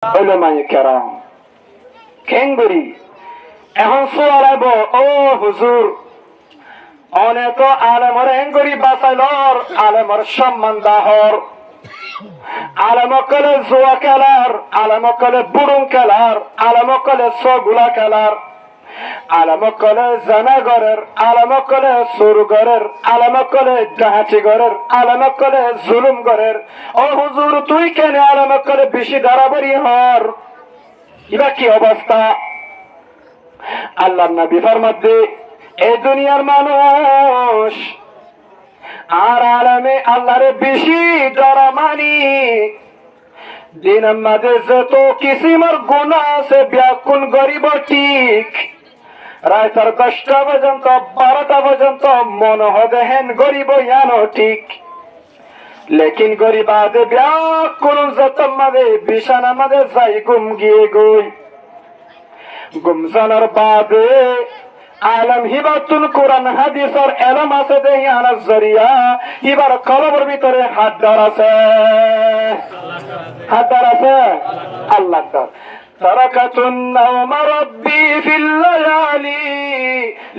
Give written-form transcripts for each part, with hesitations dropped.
উলামায়ে কেরাম কেঙ্গুরি এখন সোয়ালাব ও হুজুর অনেক আলেমর এঙ্গুরি বাঁচাইলর আলেমর সম্মান দাহর আলেমকলে জুয়া খেলার আলেমকলে বুড়ুং খেলার আলেমকলে সগুলা খেলার আলেমকলে জানাগরের আলেমকলে সুরগরের আলেমকলে ডাহাতি গরের আলেমকলে জুলুম গরের ও হুজুর তুই কেন আলেমকলে বেশি দাঁড়াবাড়ি হর ইবা কি অবস্থা আল্লাহ নবী ফরমাতে এই দুনিয়ার মানুষ আর আলমে আল্লাহরে বেশি ডরা মানি দিনের মাঝে যত কিসিমের গুনাহ আছে ব্যাকুল গরিব ঠিক রাতের 10টা পর্যন্ত 12টা পর্যন্ত মন হদে হেন গরিব ইয়ানো ঠিক লেকিন গরিব আদে ব্যাকুল যত মাঝে বিছানা মাঝে যাই গুম গিয়ে গই গুমজানোর বাদে আলম হিবাতুল কোরআন হাদিসের এলম আছে দেহি আনার জরিয়া এবার কলবের ভিতরে হাতদার আছে আল্লাহ তারাকাতুন নাওম রব্বি ফিল লায়ালি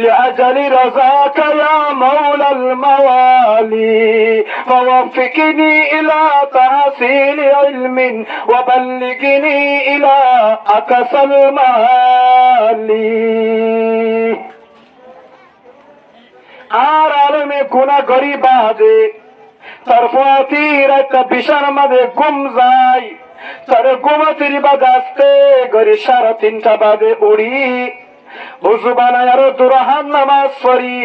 লিআজলি রাযাকা ইয়া মাওলাল মাওয়ালি ফাওয়াফিকনি ইলা তাহসিল ইলমিন ওয়া বাল্লিগনি ইলা আকসাল মালি আর আলমে গুনা গরিব আদে তার ফাতির একটা বিশার মাঝে গুম যায় তার গুমাতির বাদ আসতে গরি 3:30 বাদে উড়ি উজু বানায় আর দুরহান নামাজ পড়ি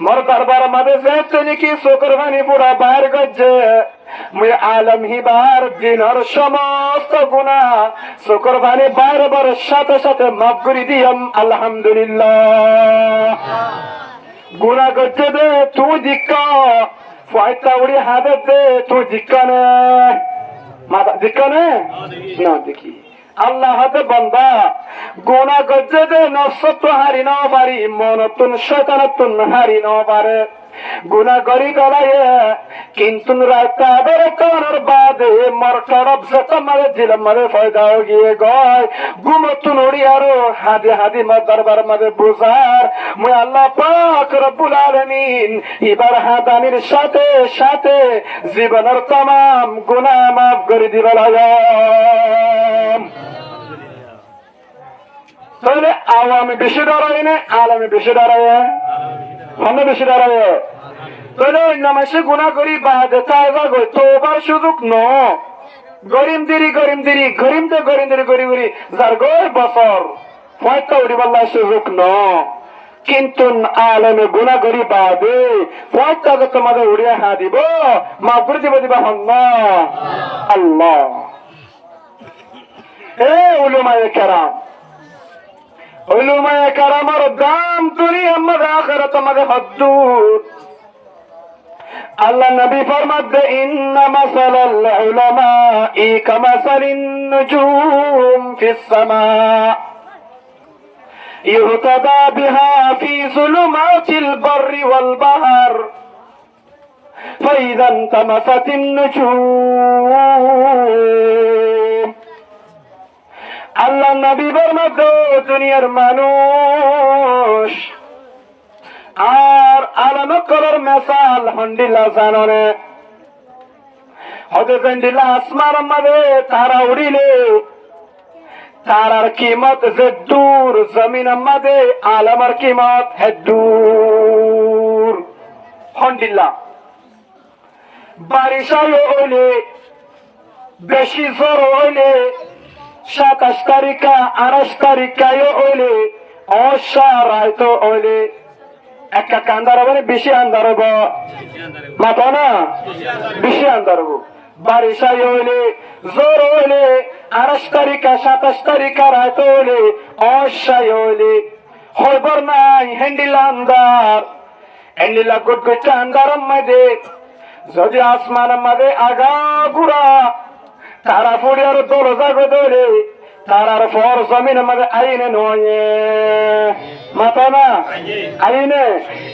মোর দরবার মাঝে যেতে নাকি চোখের পানি পুরা বাইর গজ্জে মুই আলম হিবার দিনের সমস্ত গুণা চোখের পানি বাইর বার সাথে সাথে মাফ করে দিয়াম আলহামদুলিল্লাহ গুণা করতে দে তুই দিক্কা ফাইতা উড়ি হাতে দে তুই দিক্কা নে মাথা দিক্কা নে না দেখি আল্লাহ হাতে বান্দা গুণা করতে দে নফস তো হারি না পারি মন তুন শয়তান তুন হারি না পারে গুণা করি গলায় কিন্তু রাস্তা ধরে করার বাদে মর টরব যত মারে দিলাম মারে ফয়দা গিয়ে গয় গুমতুন উড়ি আরো হাদি হাদি মা দরবার মাঝে বুঝার মুই আল্লাহ পাক রব্বুল আলামিন এবার হাদানির সাথে সাথে জীবনের तमाम গুনাহ মাফ করে দিবা লাগাম তাহলে আওয়ামী বেশি ডরায় না আলমে বেশি ডরায় আমরা বেশি দাঁড়াবে তাহলে নামাজে গুনাহ করি বাদে তাওবা করি তোবার সুযোগ ন গরিম দিরি গরি যার গয় বছর পয়তা উড়িবাল্লাহ সুযোগ ন কিন্তু আলমে গুনাহ করি বাদে পয়তা তোমাদের উড়িয়া হা দিব মাফ করে দিবা হন আল্লাহ এ উলামায়ে কেরাম উলামায়ে কেরামের দাম দুনিয়া আমাদের আখিরাত আমাদের হদ্দুর আল্লাহ নবী ফরমাতে ইন্না মাসালাল উলামাই কামাসালিন নুজুম ফিস সামা ইহতাদা বিহা ফি যুলুমাতিল বাররি ওয়াল বাহর ফাইদা তামাসাতিন নুজুম আল্লাহ নবী ফরমাতে দুনিয়ার মানুষ আর আলামত করার মেসাল হন্ডিলা জাননে হতে হন্ডিলা আসমান মাঝে তারা উড়িলে তারার কিমত যে দূর জমিন মাঝে আলামার কিমত হে দূর হন্ডিলা বারিশায় হইলে বেশি জোর হইলে 27 তারিখা 28 তারিখায় হইলে অসারায় তো হইলে একটা কান্দার হবে বেশি আন্দার হব মাথা না বেশি আন্দার হব বারিশাই হইলে জোর হইলে 28 তারিখা 27 তারিখা রাত হইলে অসাই হইলে হইবর নাই হ্যান্ডিলা আন্দার হ্যান্ডিলা গুটগুটা আন্দার মাঝে যদি আসমান মাঝে আগা ঘুরা তারা ফুড়ি আর দরজা গদরে তারার ফর জমিন মাঝে আইনে নয় মাথা না আইনে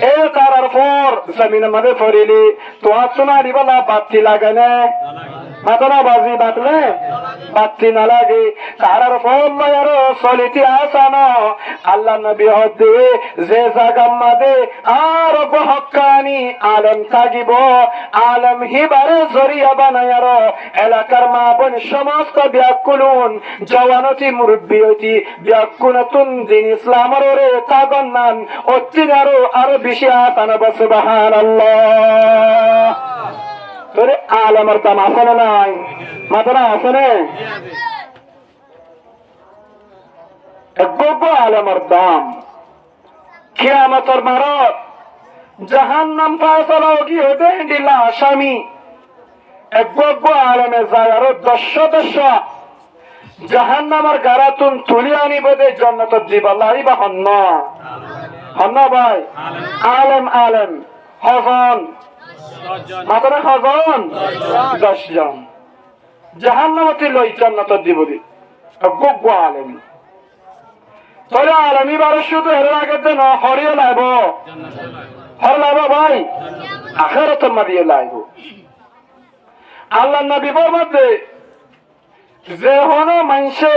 এ তারার ফর জমিন মাঝে ফরিলি তো তোমার বাতি লাগে না মাতনা বাজি বাতলে বাতি না লাগে তারার ফল চলিতে আসানো আল্লাহ নবী হতে যে জাগাম মাদে আর হক্কানি আলম থাকিব আলম হিবারে জরিয়া বানায়ার এলাকার মা বোন সমস্ত ব্যাকুলুন জওয়ানতি মুরব্বী হইতি ব্যাকুনতুন দিন ইসলামর রে তাগন্নান অতিন আরো বেশি আসানো সুবহানাল্লাহ তোরে আলমের দাম আছে না নাই মাতনা আছে না একগো আলমের দাম কিয়ামতের মারত জাহান্নাম ফায়সালা কি হতে দিলা আসামি একগো আলমে যায় আরো দশ জাহান্নামের গারাতুন তুলি আনিব দে জান্নাত দিব লাইবা হন্ন ভাই আলেম আলেম হজন মাত্র হজন 10 জন জাহান্নামতে লই জান্নাত দিব দি গো আলেম তোরা আলমী বারো শুধু হেরে রাখতে না হরিয়ে লাইব হর লাইব ভাই আখেরাতের মাদিয়ে লাইব আল্লাহ নবী মধ্যে যে হন মানুষে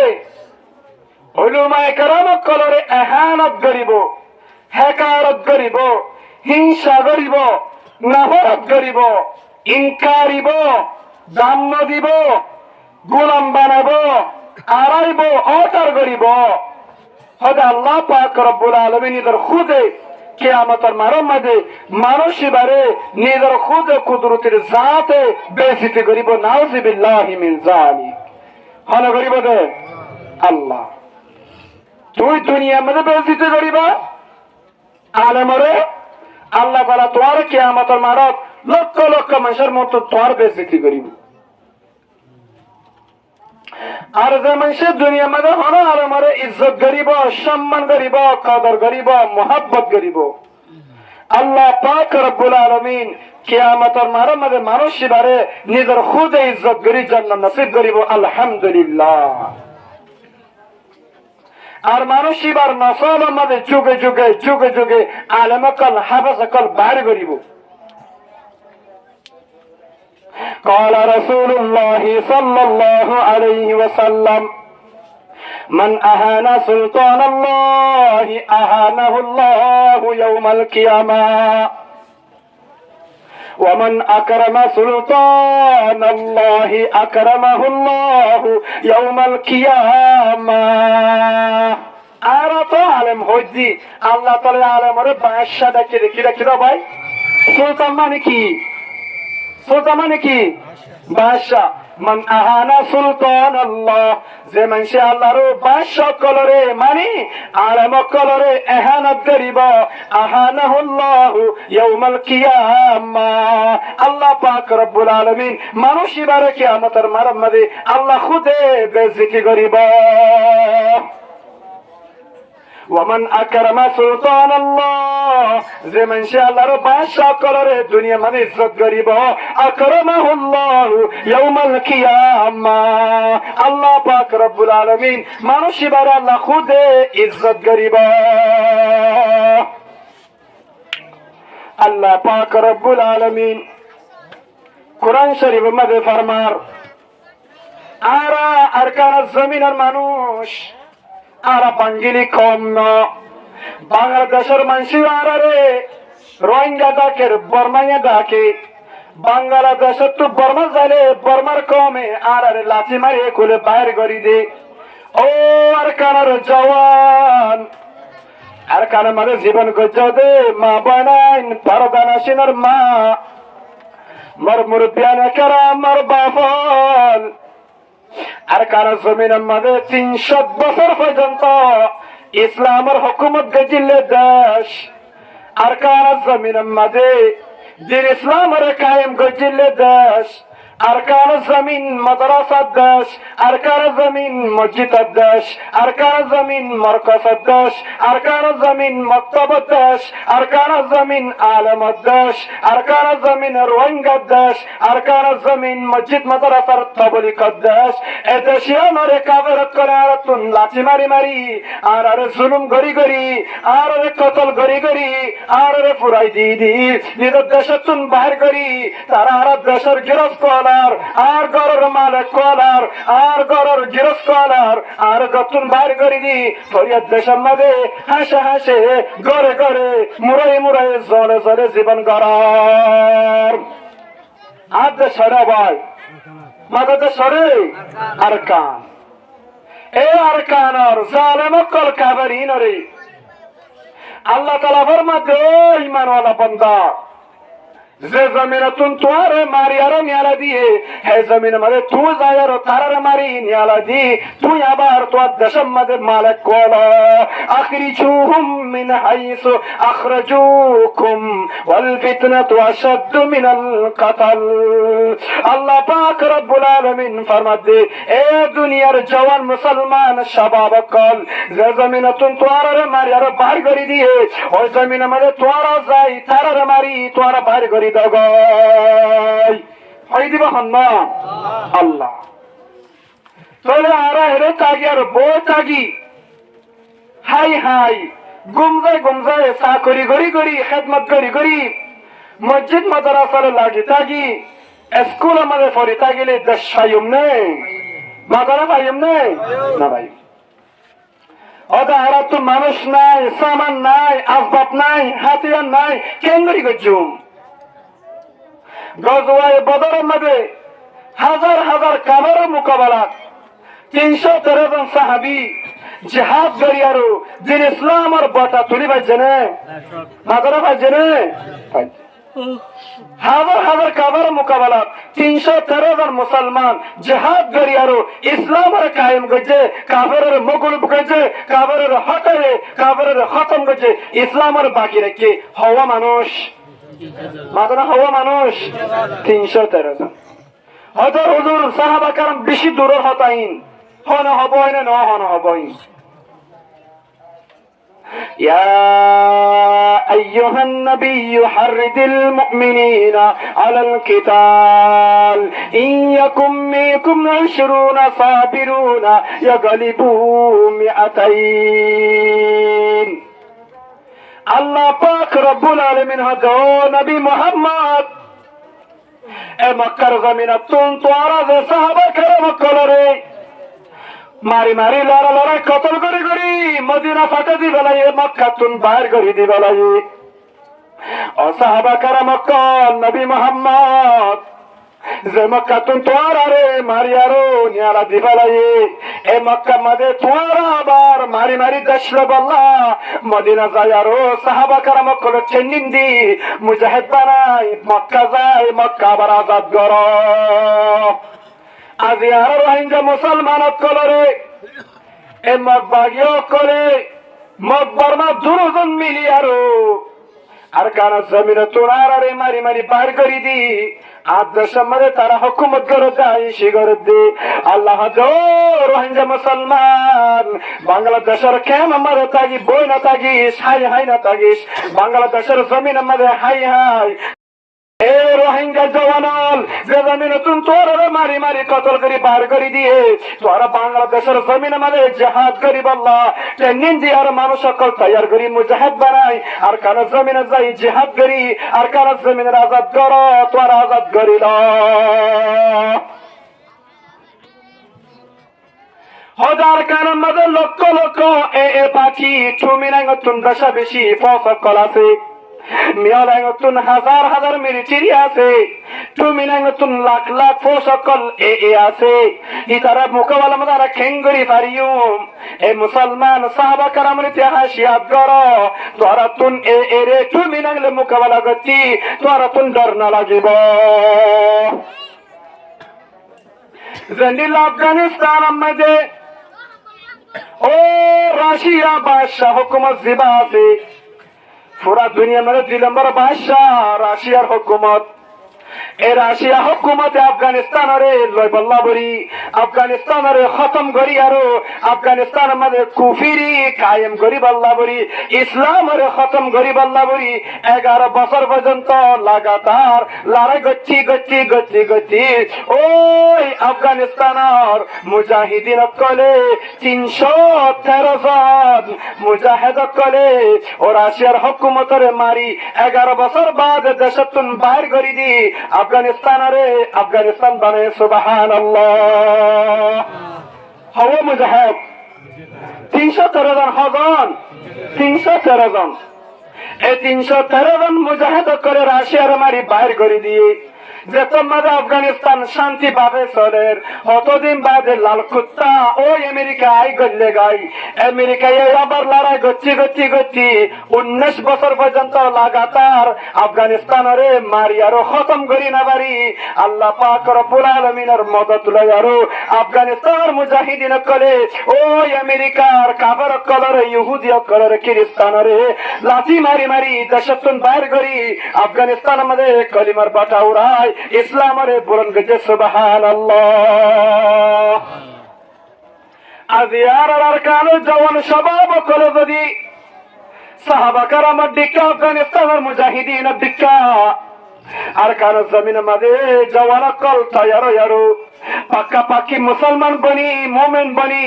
উলামায়ে কেরাম কলরে এহানত করিব হেকারত করিব হিংসা করিব নাফরত করিব ইনকারিব দাম দিব গোলাম বানাব আড়াইব অটার করিব হয়তো আল্লাহ পাক রব্বুল আলামিন নিজের খুদে কিয়ামতের মাঝে মানুষ এবারে নিজের খুদে কুদরতের জাতে বেইজ্জতি করিব নাউযুবিল্লাহি মিন যালিক হন করিব দে আল্লাহ তুই দুনিয়ার মধ্যে বেইজ্জতি করিবা আলেমরে আল্লাহ তাআলা তোমার কিয়ামতের মাঝে লক্ষ লক্ষ মানুষের মতো তোমার বেইজ্জতি করিব আর যে মানুষের দুনিয়ার মধ্যে হন আলেমরে ইজ্জত করিব সম্মান করিব কদর করিব মোহাব্বত করিব আল্লাহ পাক রব্বুল আলামিন কিয়ামতের মাঝে মানুষ এবারে নিজের খুদে ইজ্জত করি জান্নাত নসিব করিব আলহামদুলিল্লাহ আর মানুষ এবার নসলের মাঝে যুগে যুগে যুগে যুগে আলেমকল হাফেজকল বাইর করিব قال رسول الله صلى الله عليه وسلم من أهان سلطان الله أهانه الله يوم القيامة ومن أكرم سلطان الله أكرمه الله يوم القيامة আরো আলেম হইজি আল্লাহ তাআলা আলেমরে বাদশা ডাকে কি ভাই সুলতান মানে কি সুলতান মানে কি বাদশাহ মান আহানা সুলতান আল্লাহ যে মানুষে আল্লাহর বাদশাহ কলরে মানে আলেম কলরে এহানত করিব আহানাহুল্লাহু ইয়াউমাল কিয়ামা আল্লাহ পাক রব্বুল আলামিন মানুষ এবারে কিয়ামতের মাঝে আল্লাহ খুদে বেইজ্জতি করিব ومن أكرم سلطان الله যে মানুষে আল্লাহর বাদশাহ কলরে দুনিয়া মানে ইজ্জত করিব আকরামাহু আল্লাহ ইয়াউমাল কিয়ামা আল্লাহ পাক রব্বুল আলামিন মানুষ এবারে আল্লাহ খুদে ইজ্জত করিব আল্লাহ পাক রব্বুল আলামিন কোরআন শরীফের মধ্যে ফরমার আরা আরকানাজ জমিনের মানুষ আরা বাঙ্গিলি কম না বাংলাদেশের মানুষ আরে রোহিঙ্গা ডাকে বর্মাইয়া ডাকে বাংলাদেশের তো বর্মা যাইলে বর্মার কমে আরে লাঠি মারিয়ে খুলে বাইর করি দে ও আর কানার জওয়ান আর কানার মানে জীবন গজ্জা দে মা বানাইন পারদানাসিনের মা মর মুরব্বিয়ানে কেরাম মর বাফল আর কারো জমিনের মাঝে 300 বছর পর্যন্ত ইসলামের হুকুমত গজিলে দেশ আর কারো জমিনের মাঝে দিন ইসলামের কায়েম গজিলে দেশ আর কারো জমিন মাদ্রাসার দেশ আর কারো জমিন মসজিদের দেশ আর কারো জমিন মরকজের দেশ আর কারো জমিন মক্তবের দেশ আর কারো জমিন আলেমের দেশ আর কারো জমিন রোহিঙ্গার দেশ আর কারো জমিন মসজিদ মাদ্রাসার তাবলীগের দেশ এ দেশে আমারে কাফেরত করে আর তুন লাঠি মারি মারি আর আরে জুলুম গরি গরি আর আরে কতল গরি গরি আর আরে ফুরাই দি নিজের দেশের তুন বাহির করি তারা আর দেশের গিরফত কলার আর গরর মালিক কলার আর গরর গিরস কলার আর গতুন বাইর করে দি ফরিয়াদ দেশের মাঝে হাসে হাসে গড়ে গড়ে মুড়াই মুড়াই জলে জলে জীবন গড়ার আজ সরে ভাই মাথাতে সরে আর কান এ আর কান আর জালেম কল কাবারিন রে আল্লাহ তাআলা ফরমাতে ঈমানওয়ালা বান্দা যে জমিনে তুন তোরে মারি আর নিয়ালা দিয়ে হে জমিনে মাঝে তুই যায় আর তারার মারি নিয়ালা দি তুই আবার তোর দেশের মাঝে মালিক কলা আখরিজুহুম মিন হাইসু আখরাজুকুম ওয়াল ফিতনাতু আশাদ্দু মিনাল কাতাল আল্লাহ পাক রব্বুল আলামিন ফরমাতে এ দুনিয়ার জওয়ান মুসলমান শাবাব কল যে জমিনে তুন তোরে মারি আর বাহির করে দিয়ে ওই জমিনে মাঝে তোরা যায় তারার মারি তোরা বাহির করে আল্লাহ তোলে আর হেরে তাগি আর বউ তাগি হাই হাই গুমজায় গুমজায় চা করি গড়ি গড়ি খেদমত করি গড়ি মসজিদ মাদ্রাসার লাগি তাগি স্কুল আমাদের ফরি তাগিলে দেশ সাইম নেই মাদারা পাইম নেই না ভাই ওটা আর তো মানুষ নাই সামান নাই আসবাব নাই হাতিয়ার নাই কেন করি গজুম গজওয়ায়ে বদরের মধ্যে হাজার হাজার কাফেরের মোকাবেলা 313 জন সাহাবী জিহাদ করি আর দিন ইসলামের বাটা তুলি ভাইজেনে মাদারা ভাইজেনে হাজার হাজার কাফেরের মোকাবেলা 313 জন মুসলমান জিহাদ করি আর ইসলামের কায়েম করছে কাফেরের মুগলুব করছে কাফেরের হটারে কাফেরের খতম করছে ইসলামের বাকি রেখে হওয়া মানুষ মাদারা হওয়া মানুষ 313 জন হয়তো হুজুর সাহাবা কারাম বেশি দূরের হতাইন হন হবই না হন হবই يا أيها النبي حرض المؤمنين على القتال إن يكن منكم 20 صابرون يغلبوا 200 আল্লাহ পাক রব্বুল আলামিন হযো নবী মুহাম্মদ এ মক্কার জমিনে তুন তোরা যে সাহাবা کرام কলরে মারি মারি লড়া লড়া কতল করি করি মদিনা ফাটা দি বেলাই মক্কা তুন বাইর করি দি বেলাই ও সাহাবা کرام কল নবী মুহাম্মদ যে মক্কা তুন তোরা রে মারি আরো নিয়ালা দি বেলাই এ মক্কা মাঝে তোরা আবার মারি মারি দেশলো বল্লা মদিনা যায় আরো সাহাবা کرام কল চেন্নিন দি মুজাহিদ বানাই মক্কা যায় মক্কা আবার আজাদ করো আজি আর রোহিঙ্গা মুসলমানত কলরে এ মগবাগিও করে মগবর্মা দুজন মিলি আরো আর কানা জমিনে তোরার আরে মারি মারি পার করি দি আদেশের মধ্যে তারা হুকুমত করে দেয় শিগর দি আল্লাহ দো রোহিঙ্গা মুসলমান বাংলাদেশের কেম আমাদের থাকি বই না থাকিস হাই হাই না থাকিস বাংলাদেশের জমিন আমাদের হাই হাই এ রোহিঙ্গা জওয়ানল যে জমিনে তুম তোরে মারি মারি কতল করি পার করে দিয়ে তোরা বাংলাদেশের জমিনে মানে জিহাদ করি বল্লা ট্রেনিং দিয়ে আর মানুষ সকল তৈয়ার করি মুজাহিদ বানাই আর কার জমিনে যাই জিহাদ করি আর কার জমিনে আজাদ করো তোরা আজাদ করিল হাজার কারণ মাঝে লক্ষ লক্ষ এ পাখি তুমি না তুম দশা বেশি ফসল আছে মিয়ালায় নতুন হাজার হাজার মিলিটারি আছে তুমি না নতুন লাখ লাখ ফৌসকল এ আছে ইতারা মোকাবেলা মাদারা খেঙ্গরি পারিউম এ মুসলমান সাহাবা কারামের ইতিহাস ইয়াদ করো তোরা তুন এ রে তুমি নাগলে মোকাবেলা করছি তোরা তুন ডর না লাগিব জেন্ডিল আফগানিস্তান মধ্যে ও রাশিয়া বাদশাহ হুকুমত জিবা আছে পুরা দুনিয়া মানে 2 নম্বর বাদশাহ রাশিয়ার হুকুমত এ রাশিয়া হুকুমতে আফগানিস্তান রে লয় বল্লা বরি আফগানিস্তানের খতম করি আরো আফগানিস্তানের মধ্যে কুফিরি কায়েম করি বল্লা বলি ইসলামের খতম করি বল্লা বলি 11 বছর পর্যন্ত লাগাতার লড়াই গচ্ছি ওই আফগানিস্তানের মুজাহিদিন কলে 313 জন মুজাহিদত কলে ও রাশিয়ার হুকুমতের মারি 11 বছর বাদ দেশতুন বাইর করি দি আফগানিস্তান বানে সুবহানাল্লাহ হওয়া মুজাহিদ 313 জন হজন 313 জন এই 313 জন মুজাহিদত করে রাশিয়ার মারি বাইর করে দিয়ে যে তোমাদের আফগানিস্তান শান্তি পাবে চলের অতদিন বাদে লাল কুত্তা ওই আমেরিকা আই গল্লে গাই আমেরিকায় আবার লড়াই গচ্ছি 19 বছর পর্যন্ত লাগাতার আফগানিস্তানের মারি আরো খতম করি না পারি আল্লাহ পাক রব্বুল আলামিনের মদত লই আরো আফগানিস্তান মুজাহিদিন করে ওই আমেরিকার কাফের কলরে ইহুদি কলর খ্রিস্টানরে লাঠি মারি দেশতুন বাইর করি আফগানিস্তানের মধ্যে কলিমার বাটা উড়ায় ইসলামের বুলন গেছে সুবহানাল্লাহ আজিয়ার আর কালো জওয়ান সবাব কলে যদি সাহাবা কারামার দিক্কা আফগানিস্তানের মুজাহিদিন দিক্কা আর কারো জমিন মাঝে জওয়ান কল তৈয়ারো পাক্কা পাক্কি মুসলমান বনি মোমেন বনি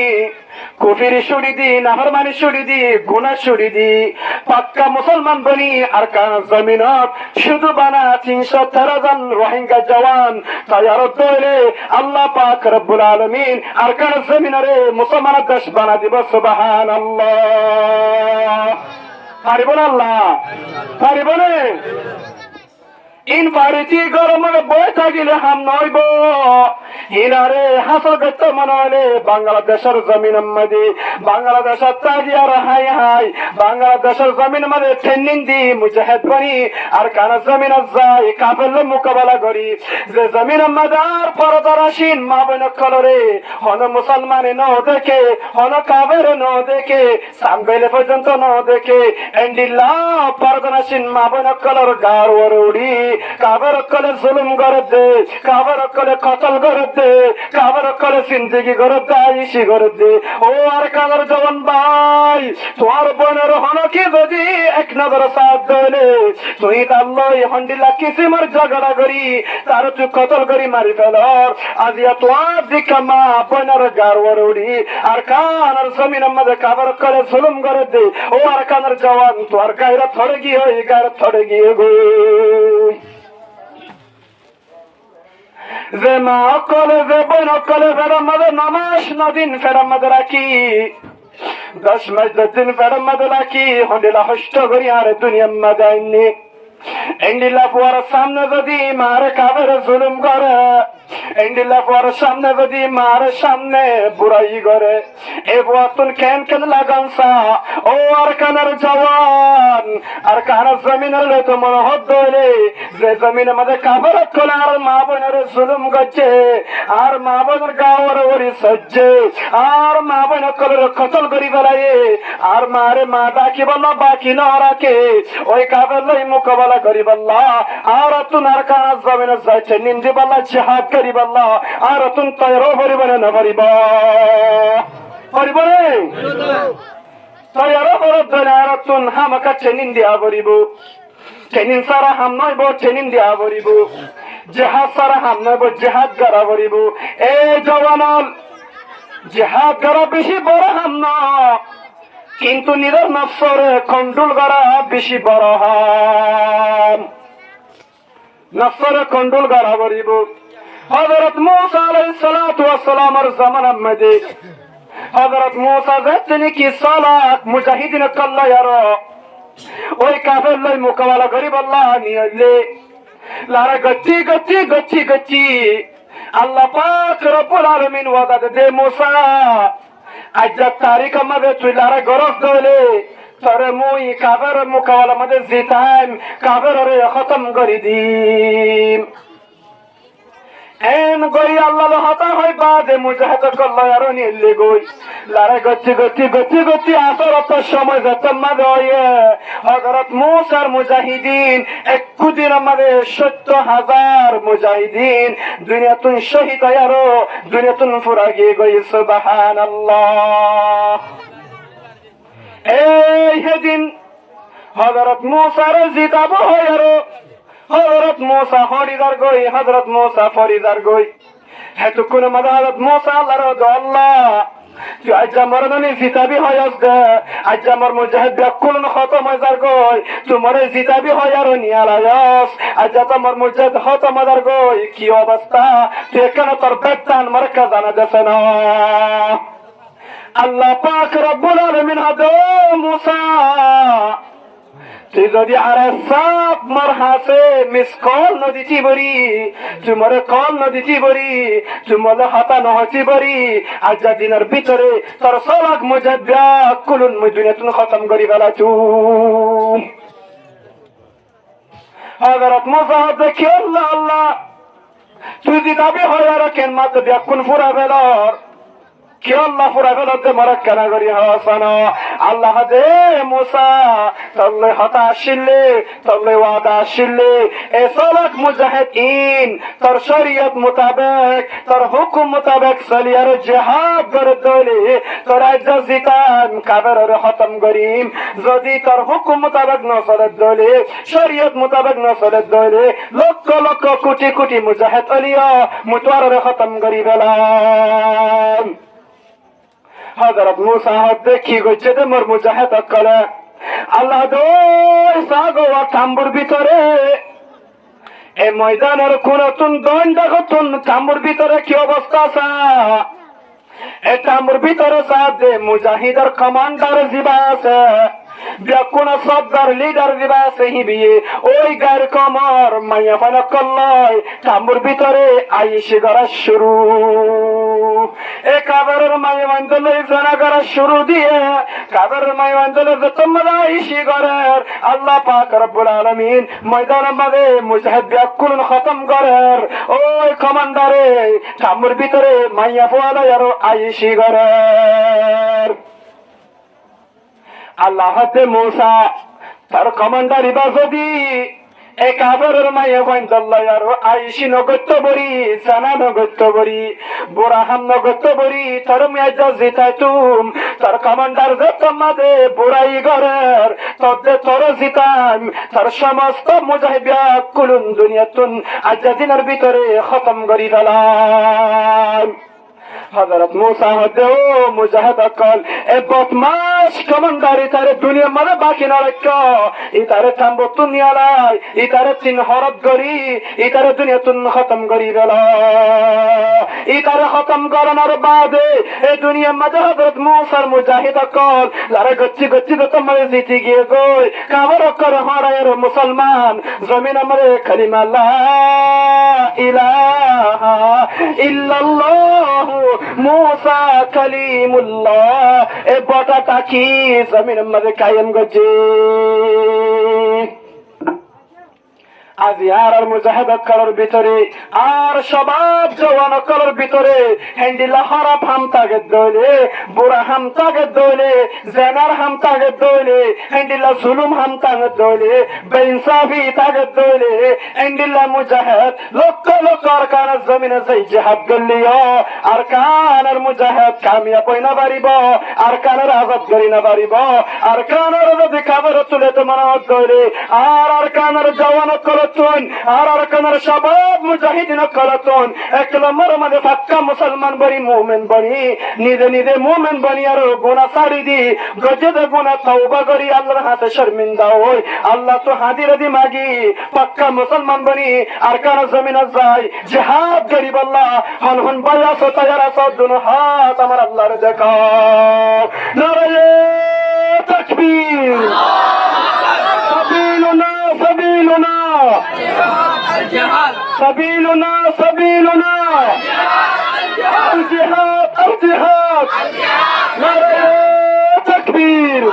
কুফিরি শুড়ি দি নাফরমানি শুড়ি দি গুনাহ শুড়ি দি পাক্কা মুসলমান বনি আর কান জমিনত শুধু বানা 313 জন রোহিঙ্গা জওয়ান তৈয়ার তৈলে আল্লাহ পাক রব্বুল আলামিন আর কান জমিনরে মুসলমান দেশ বানা দিব সুবহানাল্লাহ পারিব না আল্লাহ পারিব না ইন বাড়িটি গরমের বই থাকিলে হাম নইব হিনারে হাসল করতে মনে হলে বাংলাদেশের জমিন মধ্যে বাংলাদেশের তাজিয়ার হাই বাংলাদেশের জমিন মধ্যে ট্রেনিং দি মুজাহিদ বনি আর কানা জমিন যাই কাফের মোকাবেলা করি যে জমিন মদার পরদরাসীন মা বোন কলরে হন মুসলমানে ন দেখে হন কাফের ন দেখে সামগাইলে পর্যন্ত ন দেখে এন্ডিল্লা পরদরাসীন মা বোন কলর গার ওরুড়ি কাবার কলে জুলুম করে দে কাবার কলে কতল করে দে কাবার কলে জিন্দেগি করে দে আইসি করে দে ও আর কাবার জওয়ান ভাই তোমার বোনের হনকি যদি এক নজর সাথ দিলে তুই তাল্লই হন্ডিলা কিসিমার ঝগড়া করি তার তুই কতল করি মারি ফেলর আজিয়া তোমার দিকা মা বোনের গারওয়ার উড়ি আর কানার জমিন মধ্যে কাবার কলে জুলুম করে দে ও আর কানার জওয়ান তোর গায়রা থড়ে গিয়ে ওই গায়রা থড়ে গিয়ে গো যে মা কলে যে বোন কলে ফেরার মধ্যে নমাস নদিন ফেরার মধ্যে রাখি 10 মাস 10 দিন ফেরার মধ্যে রাখি হন্ডিলা হষ্ট করি আর দুনিয়ার মধ্যে আইনি এন্ডিলা পুয়ার সামনে যদি মারে কাবের জুলুম করে এন্ডিলা পুয়ার সামনে যদি মারে সামনে বুড়াই করে এ বুয়াতুন কেন লাগানসা ও আর কানার জওয়ান আর কানার জমিনের লে তো মনে হলে যে জমিনের মধ্যে কাবের কোলা আর মা বোনের জুলুম করছে আর মা বোনের গাওয়ার ওরি সজ্জে আর মা বোনের কলের কতল করি বেলায় আর মারে মা ডাকি বললো বাকি না রাখে ওই কাবের লই মোকাবেলা করি বললা আর তুন আর কানা জমিনে যাইছে নিন্দি বললা জিহাদ করি বললা আর তুন তৈরও পরিবারে না পারিব পরিবারে তৈরও পরিবারে আর তুন হামাকা চেনিন দিয়া পরিব চেনিন সারা হাম নইব চেনিন দিয়া পরিব জিহাদ সারা হাম নইব জিহাদ করা পরিব এ জওয়ানল জিহাদ করা বেশি বড় হাম না কিন্তু নিজের নফসরে কন্ট্রোল করা বেশি বড় হাম নফসরে কন্ট্রোল করা পড়িব হযরত মূসা আলাইহিস সালাতু ওয়াস সালামের জামানার মধ্যে হযরত মূসা তিনি কি সালাত মুজাহিদিন কল্লা ইয়ারা ওই কাফের লই মোকাবেলা করি বল্লাহ নিয়লে লারা গচ্ছি আল্লাহ পাক রব্বুল আলামিন ওয়াদা দে মূসা আজ তারিখ আমাদের তুই লারা গরজ দলে তোরে মুই কাবের মোকাবেলা আমাদের জিতাম কাবের খতম করে দিম এন গই আল্লাহ হতা হই বাদে মুজাহিদ করলো আর নিলে গই লারে গচ্ছি গচ্ছি গচ্ছি গচ্ছি আসরত সময় যতম মাদয়ে হযরত মুসার মুজাহিদিন একদিন আমাদের ৭০,০০০ মুজাহিদিন দুনিয়াতুন শহীদ আরো দুনিয়াতুন ফুরা গিয়ে গই সুবহানাল্লাহ। এই হেদিন হযরত মুসার জিতাব হয় আরো হযরত মুসা হরিদার গই হযরত মুসা ফরিদার গই হেতুকুন মাদা হযরত মুসা আল্লাহর আল্লাহ তুই আজ আমার নানি জিতাবি হয় আজকে আজ আমার মুজাহিদ ব্যাকুল খতম হইজার গই তোমার জিতাবি হয় আর নিয়ালায়াস আজ আমার মুজাহিদ খতম হইজার গই কি অবস্থা তুই কেন তোর বেতান মার্কা জানা দেছে না আল্লাহ পাক রব্বুল আলামিন হাদো মুসা তুই যদি আর সাপ মর হাসে মিস কল নদীটি বরি তোমার কল নদীটি বরি তোমার হাতা নহতি বরি আজ দিনের ভিতরে তোর সলাক মুজাদ্দা কুলুন মুজুনে তুন খতম করি বেলা তুম হযরত মুসা দেখি আল্লাহ আল্লাহ তুই জিতাবি হয় আর কেন মাত্র ব্যাকুন ফুরা বেলার কি আল্লাহ পুরা গলতে মরক কেনা করি হাসানো আল্লাহ দে মুসা তল্লে হতা আসিলে তল্লে ওয়াদা আসিলে এ সলাক মুজাহিদিন তোর শরীয়ত মোতাবেক তোর হুকুম মোতাবেক চলিয়ার জিহাদ করে দলে তোর আজ জিতাম কাবেরের খতম করিম যদি তোর হুকুম মোতাবেক নসরে দলে শরীয়ত মোতাবেক নসরে দলে লক্ষ লক্ষ কোটি কোটি মুজাহিদ আলিয়া মুতওয়ারের খতম করি গেলাম হযরত মুসা দেখি গইছে যে মোর মুজাহিদ করে আল্লাহ দো সাগো তাম্বুর ভিতরে এ ময়দানের কোন তুন দণ্ডা গতুন তাম্বুর ভিতরে কি অবস্থা আছে এ তাম্বুর ভিতরে সাদে মুজাহিদের কমান্ডার জিবা আছে ব্যাকুন সর্দার লিডার দিবা সেই বিয়ে ওই গায়ের কমর মাইয়া পানা কল্লয় তাম্বুর ভিতরে আইসি করা শুরু এ কাবারের মাইয়া অঞ্চলে জানা করা শুরু দিয়ে কাবারের মাইয়া অঞ্চলে যত মজা আইসি করার আল্লাহ পাক রব্বুল আলামিন ময়দানের মাঝে মুজাহিদ ব্যাকুন খতম করার ওই কমান্ডারে তাম্বুর ভিতরে মাইয়া পোয়ালা আরো আইসি করার আল্লাহ হাতে মুসা তার কমান্ডার ইবা যদি এই কাফেরের মায়ে গঞ্জাল্লাহ আর আইসি নগত্য বরি সানা নগত্য বরি বুরাহাম নগত্য বরি তার মেজা জিতাই তুম তার কমান্ডার যত মাদে বুড়াই ঘরের তদে তোর জিতাম তার সমস্ত মুজাহিদিয়া কুলুন দুনিয়াতুন আজ দিনের ভিতরে খতম করি দিলাম হযরত মুসা হতে ও মুজাহিদ আকল এ বদমাশ কমান্ডার ইতারে দুনিয়া মানে বাকি না রাখো ইতারে থামবো দুনিয়া লাই ইতারে তিন হরত গরি ইতারে দুনিয়া তুন খতম করি গেল ইতারে খতম করানোর বাদে এই দুনিয়া মাঝে হযরত মুসার মুজাহিদ আকল লারে গচ্ছি গচ্ছি তো তোমারে জিতে গিয়ে গই কাবর কর হরায়ের মুসলমান জমিন আমারে কালিমা লা ইলাহা ইল্লাল্লাহ মুসা কালিমুল্লাহ এ বটা তাকি জমিনের মধ্যে কায়েম গজে আজিয়ার আর মুজাহিদ করার ভিতরে আর সবাব জওয়ান করার ভিতরে হ্যান্ডিলা হরাপ হাম তাগে দইলে বুড়া হাম তাগে দইলে জেনার হাম তাগে দইলে হ্যান্ডিলা জুলুম হাম তাগে দইলে বেইনসাফি তাগে দইলে হ্যান্ডিলা মুজাহিদ লক্ষ লক্ষ আরকান জমিনে যাই জিহাদ করলিও আরকানের মুজাহিদ কামিয়াব হই না পারিব আরকানের আজাদ করি না পারিব আরকানের যদি কাবর তুলে তোমার দইলে আর আরকানের জওয়ান কর আর আরকানের সবাব মুজাহিদিন কলতন এক নম্বর মধ্যে পাক্কা মুসলমান বনি মুমিন বনি নিজে নিজে মুমিন বনি আর গুনাহ ছাড়ি দি গজে গুনাহ তওবা করি আল্লাহর হাতে শর্মিন্দা হই আল্লাহ তো হাজির দি মাগি পাক্কা মুসলমান বনি আরকান জমিনে যাই জিহাদ করি আল্লাহ হন হন বায়া সো তৈয়ার সো দুনো হাত আমার আল্লাহর দেখাও নারে তাকবীর সাবিলুনা সাবিলুনা سبيلنا سبيلنا الجهاد الجهاد نعرة تكبير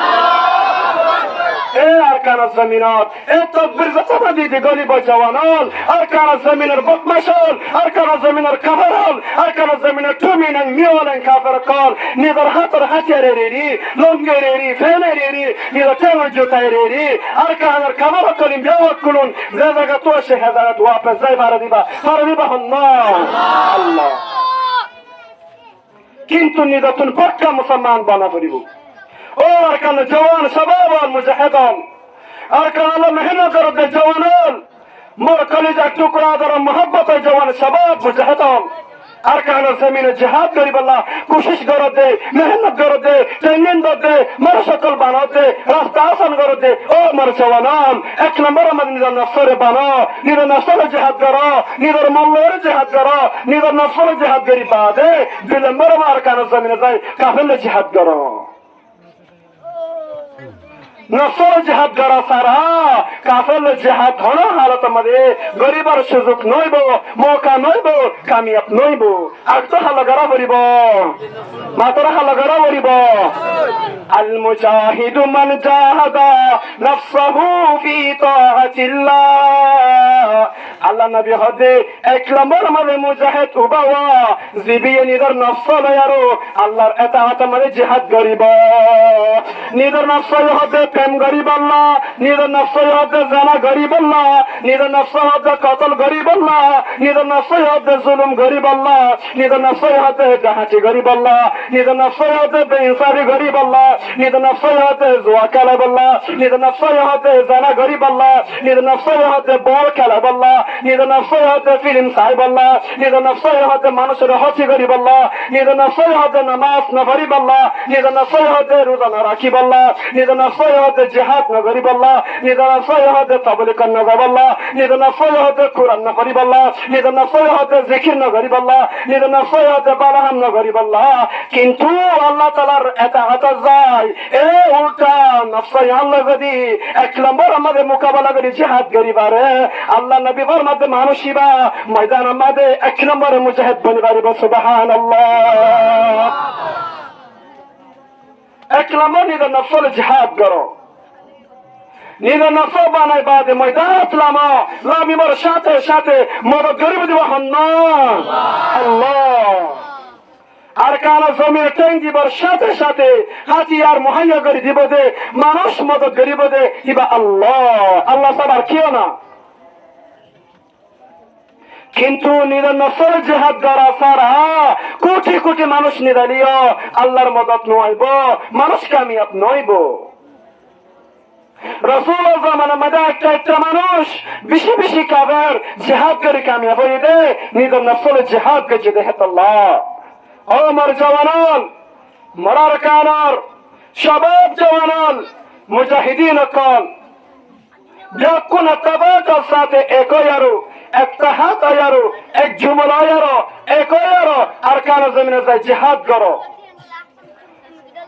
ايه اركان কানা জমিনত এই তকবীর কথা দিদি গরিব জওয়ানল আর কানা জমিনের বদমাশল আর কানা জমিনের কাফারল আর কানা জমিনের টুমিনাং মিওলাং কাফার কল নিদর হাতর হাতিয়ারেরি লঙ্গেরেরি ফেনেরেরি নিদর টেমর জুতাইরেরি আর কানার কাফার কলিম বিয়াওয়াত কুলুন যে জায়গা তো সে হাজারাত ওয়াপস যাই ভাড়া দিবা আল্লাহ কিন্তু নিদর্শন পক্কা মুসলমান বানা করিব ও আর কান জওয়ান সবাব মুজাহিদন আর কান মেহনত করতে জওয়ানল মোর কলিজা টুকরা দর মোহব্বত জওয়ান সবাব মুজাহিদন আর কান জমিনে জিহাদ করিব আল্লাহ কোশিশ করতে মেহনত করতে ট্রেনিং করতে মোর সকল বানাতে রাস্তা আসান করতে ও মোর জওয়ানল এক নম্বর আমাদের নিজের নফসরে বানো নিজের নফসরে জিহাদ করো নিজের মল্লের জিহাদ করো নিজের নফসরে জিহাদ করি বাদে দুই নম্বর আমার কান জমিনে যাই কাফেলে জিহাদ করো নফসর জিহাদ করা সারা কাফের জিহাদ হলো হালত আমাদের গরিবার সুযোগ নইব মৌকা নইব কামিয়াব নইব আর তো হাল করা করিব মাত্র হাল করা করিব আল মুজাহিদু মান জাহাদা নফসাহু ফি তাআতিল্লাহ আল্লাহ নবী হদে এক নম্বর আমাদের মুজাহিদ উবাওয়া জিবিয়ে নিদর নফস লয়ারো আল্লাহর ইতাআত আমাদের জিহাদ করিব নিদর নফস হদে প্রেম গরিব আল্লাহ নিদর নফস হদে জানা গরিব আল্লাহ নিদর নফস হদে কতল গরিব আল্লাহ নিদর নফস হদে জুলুম গরিব আল্লাহ নিদর নফস হদে ডাহাতি গরিব আল্লাহ নিদর নফস হদে বেইনসাফি গরিব আল্লাহ নিদর নফস হদে জুয়া খেলাব আল্লাহ নিদর নফস হদে জানা গরিব আল্লাহ নিদর নফস হদে বল খেলাব আল্লাহ নিদর নফস হদে ফিল্ম সাহেব আল্লাহ নিদর নফস হদে মানুষের হচি গরিব আল্লাহ নিদর নফস হদে নামাজ না গরিব আল্লাহ নিদর নফস হদে রোজা না রাখিব আল্লাহ নিদর নফস হদে জিহাদ না গরিব আল্লাহ নিদর নফস হদে তাবলীগ না গরিব আল্লাহ নিদর নফস হদে কুরআন না গরিব আল্লাহ নিদর নফস হদে জিকির না গরিব আল্লাহ নিদর নফস হদে বালাহাম না গরিব আল্লাহ কিন্তু আল্লাহ তাআলার ইতাআত যায় এ উল্টা নফস আল্লাহ যদি এক নম্বর আমাদের মোকাবেলা করে জিহাদ করিবারে আল্লাহ নবী ফরমাতে মানুষিবা ময়দান আমাদের এক নম্বর মুজাহিদ বনি পারিব সুবহানাল্লাহ এক নম্বর নিদর নফসের জিহাদ করো নিদর নফস বানাই বাদে ময়দান লামা লামিবার সাথে সাথে মদত করিব দিব আল্লাহ আর কালা জমির টেঙ্গিবার সাথে সাথে হাতিয়ার মুহাইয়া করে দিব দে মানুষ মদত করিব দে ইবা আল্লাহ আল্লাহ সাবার কিও না কিন্তু নিদর নফসের জিহাদ করা সারা কোটি কোটি মানুষ নিদালিও আল্লাহর মদত নইব মানুষ কামিয়াব নইব রাসূলুল্লাহ জামানার মধ্যে একটা মানুষ বেশি বেশি কাফের জিহাদ করে কামিয়াব হইবে নিদর নফসের জিহাদ করে দেখাত আল্লাহ ও আমার জওয়ানল মরার কানার শাবাব জওয়ানল মুজাহিদিন কল যখন তবাকার সাথে একয়ারো একটা হাত আয়ারো এক জুমল আয়ারো একয়ারো আর কানা জমিনে যায় জিহাদ করো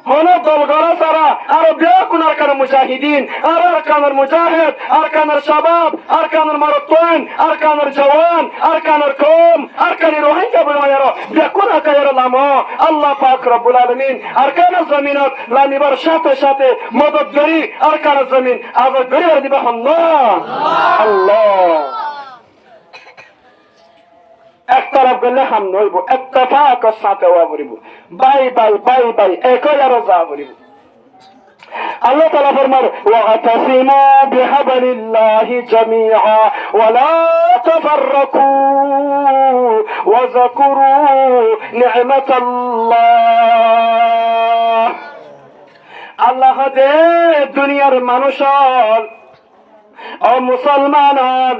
হলো দল গড়া সারা আরো বেকুন আর কানার মুজাহিদিন আর কানার মুজাহিদ আর কানার শাবাব আর কানার মারতওয়ান আর কানার জওয়ান আর কানার কওম আর কানি রোহিঙ্গা বনায়ারো বেকুন আকায়ারো লামো আল্লাহ পাক রব্বুল আলামিন আর কানার জমিনত লানিবার সাথে সাথে মদত করি আর কানার জমিন আবার গড়িয়ে দিবা আল্লাহ এক তরফ গেলে হাম নইব একটা ফাঁক সাথে ওয়া বলিব বাই বাই বাই বাই একই আর যা বলিব আল্লাহ তাআলা ফরমান ওয়াতাসিমু বিহাবলিল্লাহি জামিআ ওয়া লা তাফাররাকু ওয়া যাকুরু নি'মাতাল্লাহ আল্লাহ দে দুনিয়ার মানুষল ও মুসলমানল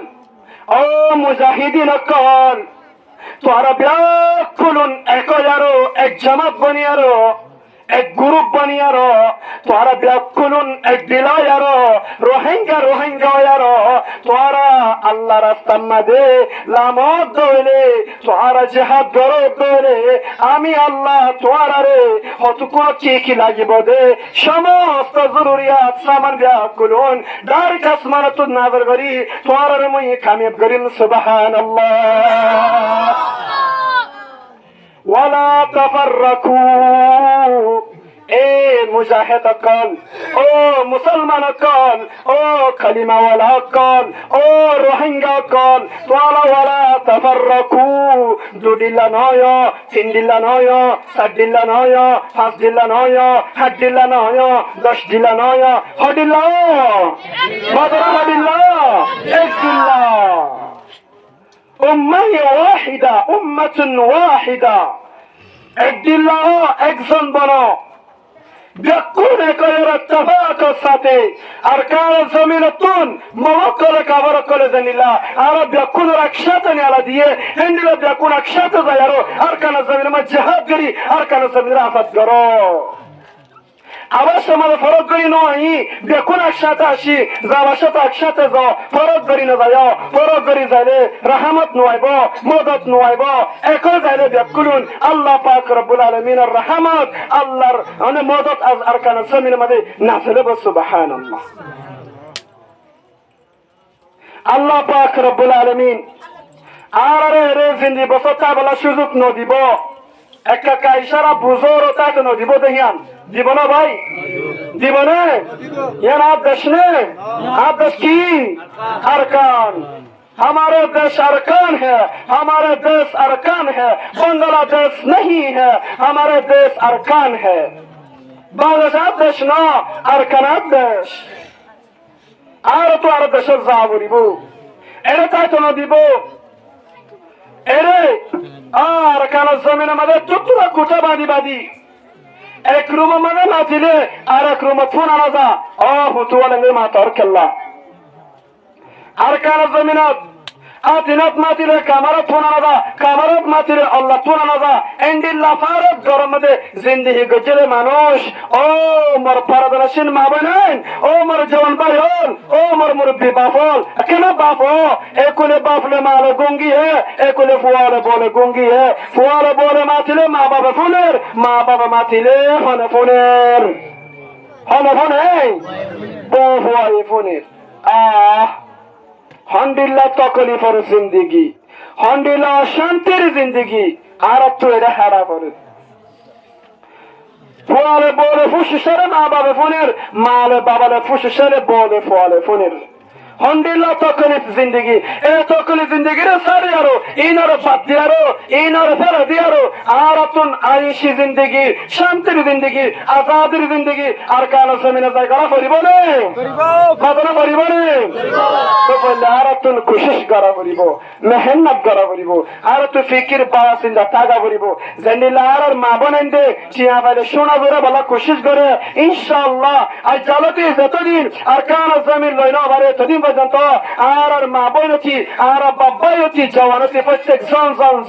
ও মুজাহিদিন কল তোরা ব্যাকুলুন একয়ারো এক জামাত বনিয়ারো এক গ্রুপ বনিয়ারো তোরা ব্যাকুলুন এক দিলায়ারো রোহিঙ্গা রোহিঙ্গায়ারো তোরা আল্লাহ রাস্তার মাঝে লামত দইলে তোরা জিহাদ করো দইলে আমি আল্লাহ তোরা রে হতকুনো কি লাগিব দে সমস্ত জরুরিয়াত সামান ব্যাকুলুন ডাইরেক্ট আসমানাত নাযর করি তোরা রে মই কামিয়াব করিম সুবহানাল্লাহ ওয়ালা তাফাররাকু এ মুজাহিদ কল, ও মুসলমান কল, ও কালিমাওয়ালা কল, ও রোহিঙ্গা কল, তোয়ালা তাফাররাকু, দুদিল্লা নয়, তিন দিল্লা নয়, সাত দিল্লা নয়, পাঁচ দিল্লা নয়, সাত দিল্লা নয়, 10 দিল্লা নয়, হদিল্লা হদিল্লা এক দিল্লা উম্মাহ ওয়াহিদা উম্মাতুন ওয়াহিদা এক দিল্লা একজন বনো ব্যাকুল একের ইত্তেফাকের সাথে আর কার জমিনতুন মওক্কলে কাবর করে জানিলা আর ব্যাকুল একসাথে নিয়ালা দিয়ে হিন্দিলা ব্যাকুল একসাথে যায় আর কার জমিন মা জিহাদ করি আর কার জমিন আফাত করো আবার সমাজে ফরক করি নয় দেখুন একসাথে আসি যাওয়ার সাথে একসাথে যাও ফরক করি না যাও ফরক করি যাইলে রাহমত নোয়াইব মদত নোয়াইব একই যাইলে ব্যাকুলুন আল্লাহ পাক রব্বুল আলামিনের রাহমত আল্লাহর মানে মদত আজ আরকান জমিনের মধ্যে নাযিল হবে সুবহানাল্লাহ। আল্লাহ পাক রব্বুল আলামিন আর রে জিন্দি বসতা বলা সুযোগ ন দিব একা ইশারা বুঝোর তাকে ন দিব দেহিয়ান দিব না ভাই দিব না यार आप देश ने आप देश की अरकान हमारे देश अरकान है हमारे देश अरकान है बांग्लादेश नहीं है हमारे देश अरकान है बांग्लादेश देश ना अरकान देश আর তো আর দেশের যা বলিব এরে তাই তো না দিব এরে আর কাল জমিন আমাদের টুকরা কুটা বাদি এক রুম মানে মাতিলে আর এক রুম ফোন আনা যা ও হুতুয়ালে মাতার খেলা আর কাল জমিনত আদিনত মাতিলে কামারত ফোন আনা যা কামারত মাতিলে আল্লাহ ফোন আনা যা এন্ডিল্লা ফারত গরম মধ্যে জিন্দেগি গজলে মানুষ ও মোর পারদর্শীন মা বোনেন ও মোর জওয়ান ভাই হল ও মোর মুরব্বী বাপ হল কেন বাপ একুলে বাপলে মালে গঙ্গি হে একুলে ফুয়ালে বলে গঙ্গি হে ফুয়ালে বলে মাতিলে মা বাবা ফোনের মা বাবা মাতিলে হনে ফোনের হনে ফোনে বউ ফুয়াই ফোনের হন্ডিল্লা তকলিফর জিন্দিগি হন্ডিল্লা শান্তির জিন্দিগি আর তো এটা হারা করে ফুয়ালে বলে ফুসিসারে মা বাবা ফোনের মালে বাবালে ফুসিসারে বলে ফুয়ালে ফোনের হন্ডিল্লা তকলিফ জিন্দিগি এ তকলিফ জিন্দিগিরে সারি আরো ইনারে বাদ দিয়ারো ইনারে ফেরা দিয়ারো আর তুন আইশি জিন্দিগি শান্তির জিন্দিগি আজাদির জিন্দিগি আর কাল জমিনে জায়গা করিব না কতনা করিব না তো বললে আর তুন কোশিশ করা করিব মেহনত করা করিব আর তুই ফিকির পাওয়া চিন্তা তাগা করিব জানিলা আর মা বনেন্দে টিয়া বাইরে শোনা ধরে বলা কোশিশ করে ইনশাআল্লাহ আজ জালতি যতদিন আর কাল জমিন লইনা বারে তদিন পর্যন্ত আর মা বইনতি আর বাবাইতি জওয়ানতি প্রত্যেক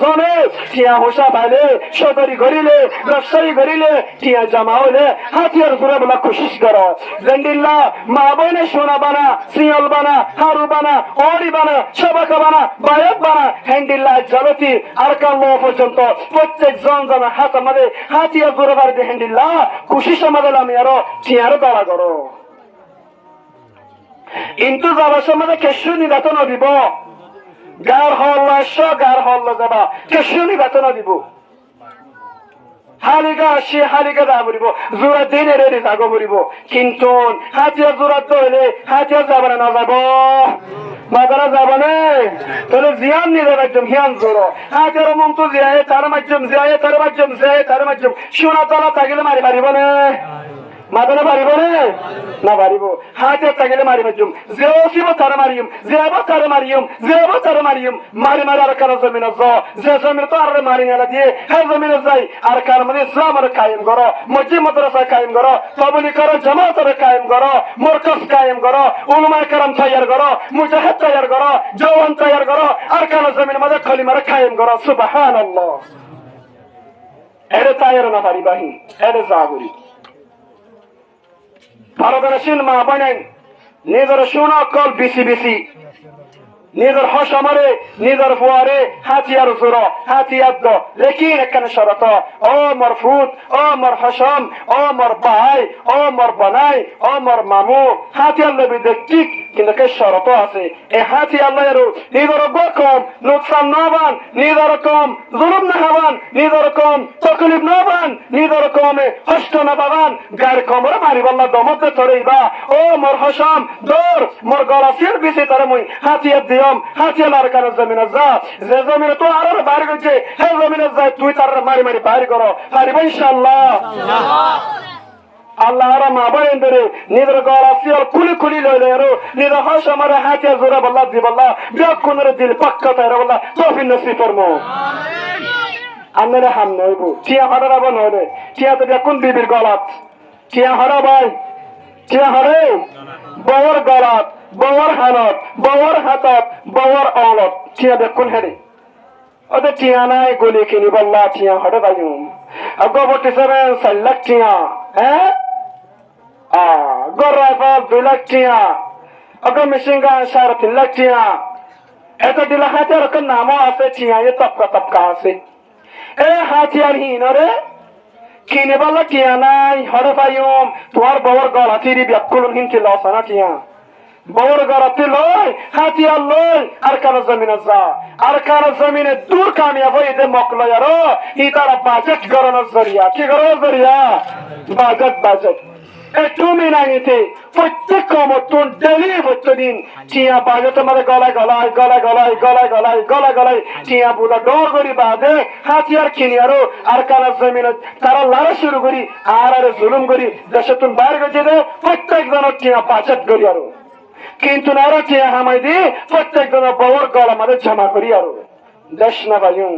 জনে টিয়া হোসা বাইলে সদরি করিলে ব্যবসায়ী করিলে টিয়া জমা হলে হাতিয়ার ঘুরে বলা কোশিশ করো জানিলা মা বইনে সোনা বানা সিয়ল বানা হারু বানা ওড়ি বানা সবাকা বানা বায়ক বানা হ্যান্ডিল্লা জালতি আর কাল পর্যন্ত প্রত্যেক জন হাত আমাদের হাতিয়ার ঘুরে বাড়িতে হ্যান্ডিল্লা কোশিশ আমাদের আমি আরো টিয়ারও দাঁড়া করো কিন্তু যাবার সময় কেশু নির্বাচন দিব গার হল যাবা কেশু নির্বাচন দিব হালিকা আসি হালিকা যা বলিব জোড়া দিনে রেডি যাগ বলিব কিন্তু হাতিয়া জোড়া ধরলে হাতিয়া যাব না যাব মাদারা যাব না তাহলে জিয়ান নিয়ে একদম হিয়ান জোড়ো হাতিয়ার মন তো জিয়ায় তার মাধ্যম সোনা তলা থাকিলে মারি পারিব না মাদারা পারিব না পারিব হাতিয়ার থাকিলে মারি মাধ্যম যেব তার মারিম মারি আর কার জমিন যে জমিন তো আর মারি নেলা দিয়ে হ্যাঁ জমিনে যাই আর কার মানে ইসলাম আর কায়েম করো মসজিদ মাদ্রাসা কায়েম করো তবলিগ করো জামাত আর কায়েম করো মরকজ কায়েম করো উলামায়ে কেরাম তৈয়ার করো মুজাহিদ তৈয়ার করো জওয়ান তৈয়ার করো আর কার জমিন মধ্যে কলিমা কায়েম করো সুবহানাল্লাহ এরে তৈয়ার না পারিবাহি এরে জাগুরি ভারতবর্ষের মা বোনেন নিজের শোনা কল বেশি নিজের হসমারে নিজের ফুয়ারে হাতিয়ার জোর হাতিয়ার দ লেকিন এখানে শরত ও মর ফুট ও মর হসম ও মর ভাই ও মর বনাই ও মর মামু হাতিয়ার লবি ঠিক কিন্তু কে শরত আছে এই হাতিয়ার লয়েরও নিজের কম নুকসান নবান নিজের কম জুলুম না হবান নিজের কম তকলিফ নবান নিজের কমে হষ্ট না পাবান গায়ের কমরে মারি বললা দমতে ধরেইবা ও মর হসম দৌড় মোর গলাসির বিচে তারা মুই হাতিয়ার দিয়ম হাতিয়ার আর কারো জমিনে যা যে জমিনে তো আর বাইরে গেছে সেই জমিনে যায় তুই তার মারি মারি বাইরে করো পারিব ইনশাআল্লাহ আল্লাহ আর মা বলেন ধরে নিজের গলাসিয়ার খুলি খুলি লইলে আরো নিজের হসমারে হাতিয়ার জোরা বললা দি বললা বিয়াক কোনরে দিল পাক্কা তাইরা বললা তৌফিক নসিব ফরমো আপনারা হাম নইব টিয়া হরার আবার নইলে টিয়া তো দেখুন বিবির গলাত টিয়া হরা ভাই টিয়া হরে বওয়ার গলাত বওয়ার হালত বওয়ার হাতত বওয়ার অলত টিয়া দেখুন হেরে ওদের টিয়া নাই গলি কিনি বললা টিয়া হরে বাইম গোবরটি 4 লাখ টিয়া হ্যাঁ গর রাইফল 2 লাখ টিয়া মেশিন গান 3.5 লাখ টিয়া এত দিলা হাতিয়ার নামও আছে টিয়া এ তপকা আছে এ হাতিয়ার হিনরে কিনে বলা টিয়া নাই হরে পাইম তোমার বউর গলা থিরি ব্যাকুল হিনতে লসানা টিয়া বউর গলাতে লয় হাতিয়ার লয় আর কারো জমিনে যা আর কারো জমিনে দূর কামিয়াব হইতে মকলয় আরো ই তারা বাজেট গড়ানোর জরিয়া কি গড়ানোর জরিয়া বাজেট তুমি নাইতে প্রত্যেক মতন ডেলি প্রত্যেকদিন টিয়া বাজে তোমার গলায় গলায় গলায় গলায় গলায় গলায় গলায় গলায় টিয়া বুলা ডর করি বাজে হাতিয়ার কিনি আরো আর কারো জমিনে তারা লড়া শুরু করি আর জুলুম করি দেশে তুমি বাইরে গেছে প্রত্যেক জনের টিয়া বাজেট করি আরো কিন্তু নারা টিয়া হামাই দি প্রত্যেক জনের বউর গলা আমাদের জমা করি আরো দেশ না বায়ু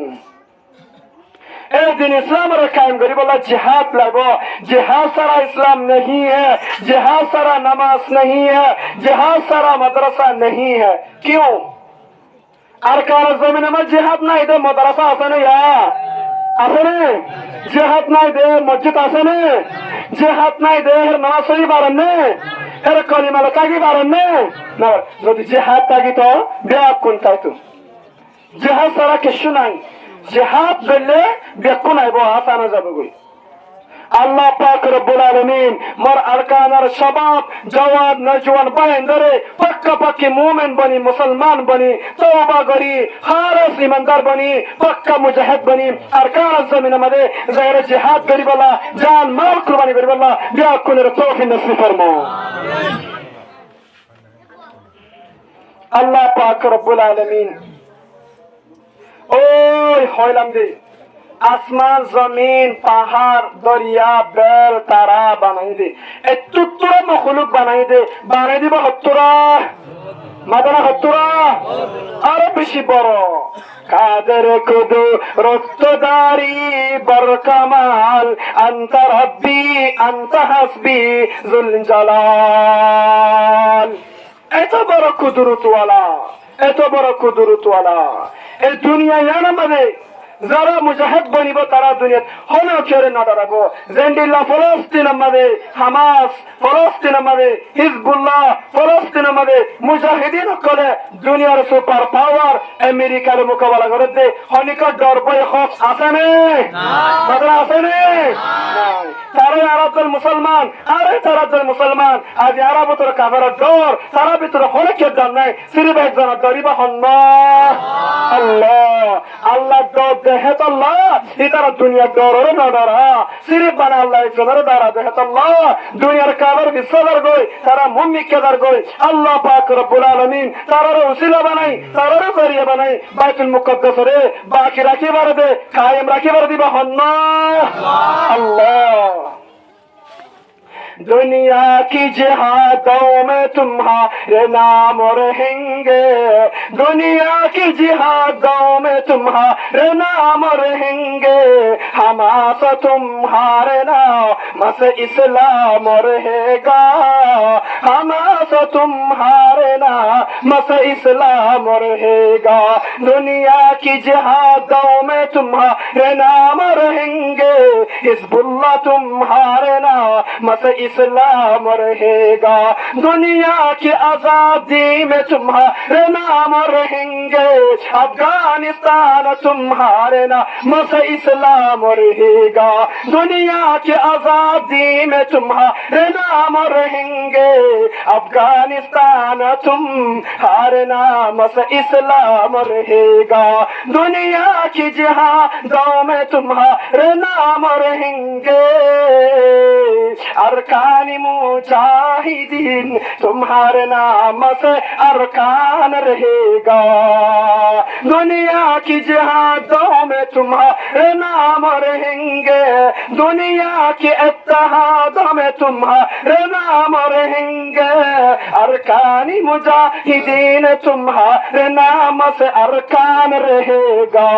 दिन इस्लाम और कायम करी बोला जिहाद लगो जिहाद सारा इस्लाम नहीं है जिहाद सारा नमाज नहीं है जिहाद सारा मदरसा नहीं है क्यों अरकान जमीन में जिहाद नहीं दे मदरसा आसने या आसने जिहाद नहीं दे मस्जिद आसने जिहाद नहीं दे नमाज सही बारने हर कलिमा लकागी बारने ना जो जिहाद ताकि तो बेअब कुंता तो जिहाद सारा किशु नहीं जिहाद करले बेकुन है वो आसाना जाबे আল্লাহ পাক রব্বুল আলামিন মোর আরকানার সবাব জওয়ান নজওয়ান বাইন্দরে পাক্কা পাক্কি মুমিন বনি মুসলমান বনি তওবা করি খালিস ইমানদার বনি পাক্কা মুজাহিদ বনি আরকান জমিন মধ্যে জাহির জিহাদ করি বলা জান মাল কুরবানি করি বলা বিয়া কোনের তৌফিক নসিব ফরমাও আমিন আল্লাহ পাক রব্বুল আলামিন ওই হইলাম দে आसमान जमीन पहाड़ दरिया बेल तारा बनाई दे एतुतुरा मखलूक बनाई दे बनाई दी बहत्तुरा मादाना हत्तुरा आरो बेशी बड़ो कादर कुदु रत्तदारी बरकमाल अंत रब्बी अंत हस्बी जुल जलाल एतो बड़ो कुदरत वाला एतो बड़ो कुदरत वाला ए दुनिया याना मदे যারা মুজাহিদ বনিব তারা দুনিয়াত হলো কেড়ে না দাঁড়াবো জেন্ডিল্লা ফলস্তিনের মাঝে হামাস ফলস্তিনের মাঝে হিজবুল্লাহ ফলস্তিনের মাঝে মুজাহিদিন করে দুনিয়ার সুপার পাওয়ার আমেরিকার মোকাবেলা করে দে হনিকট ডর বই খফ আছে নে না আছে নে তারা আরবদের মুসলমান আরে তারাদের মুসলমান আজ আরব তোর কাভার ডর তারা ভিতরে হলে কে জান নাই সিরিফ একজন দরিবা হন্না আল্লাহ আল্লাহ ডর देहत अल्लाह इधर दुनिया डोरो न डरा सिर्फ बना अल्लाह इधर डरा देहत अल्लाह दुनिया काबर विसदर गोई तारा मुम्मी के दर गोई अल्लाह पाक रब्बुल आलमीन तारा उसीला बनाई तारा जरिया बनाई बैतुल मुकद्दस रे बाकी राखी बार दे कायम राखी बार दी बहन्ना अल्लाह दुनिया की जिहादों में तुम्हारे नाम रहेंगे दुनिया की जिहादों में तुम्हारे नाम रहेंगे हमास तुम्हारे नाम से इस्लाम रहेगा हमास तुम्हारे नाम से इस्लाम रहेगा दुनिया की जिहादों में तुम्हारे नाम रहेंगे हिजबुल्लाह तुम्हारे नाम से इस्लाम रहेगा। दुनिया की आजादी में तुम्हारे नाम रहेंगे, अफगानिस्तान तुम्हारे नाम से इस्लाम रहेगा। दुनिया की आजादी में तुम्हारे नाम रहेंगे, अफगानिस्तान तुम्हारे नाम से इस्लाम रहेगा। दुनिया की जिहादों में तुम्हारे नाम रहेंगे, अरकान मुजाहिदीन तुम्हारे नाम से अरकान रहेगा। दुनिया की जिहादों में तुम्हारे नाम रहेंगे, दुनिया के इत्तेहादों में तुम्हारे नाम रहेंगे, अरकान मुजाहिदीन तुम्हारे नाम से अरकान रहेगा।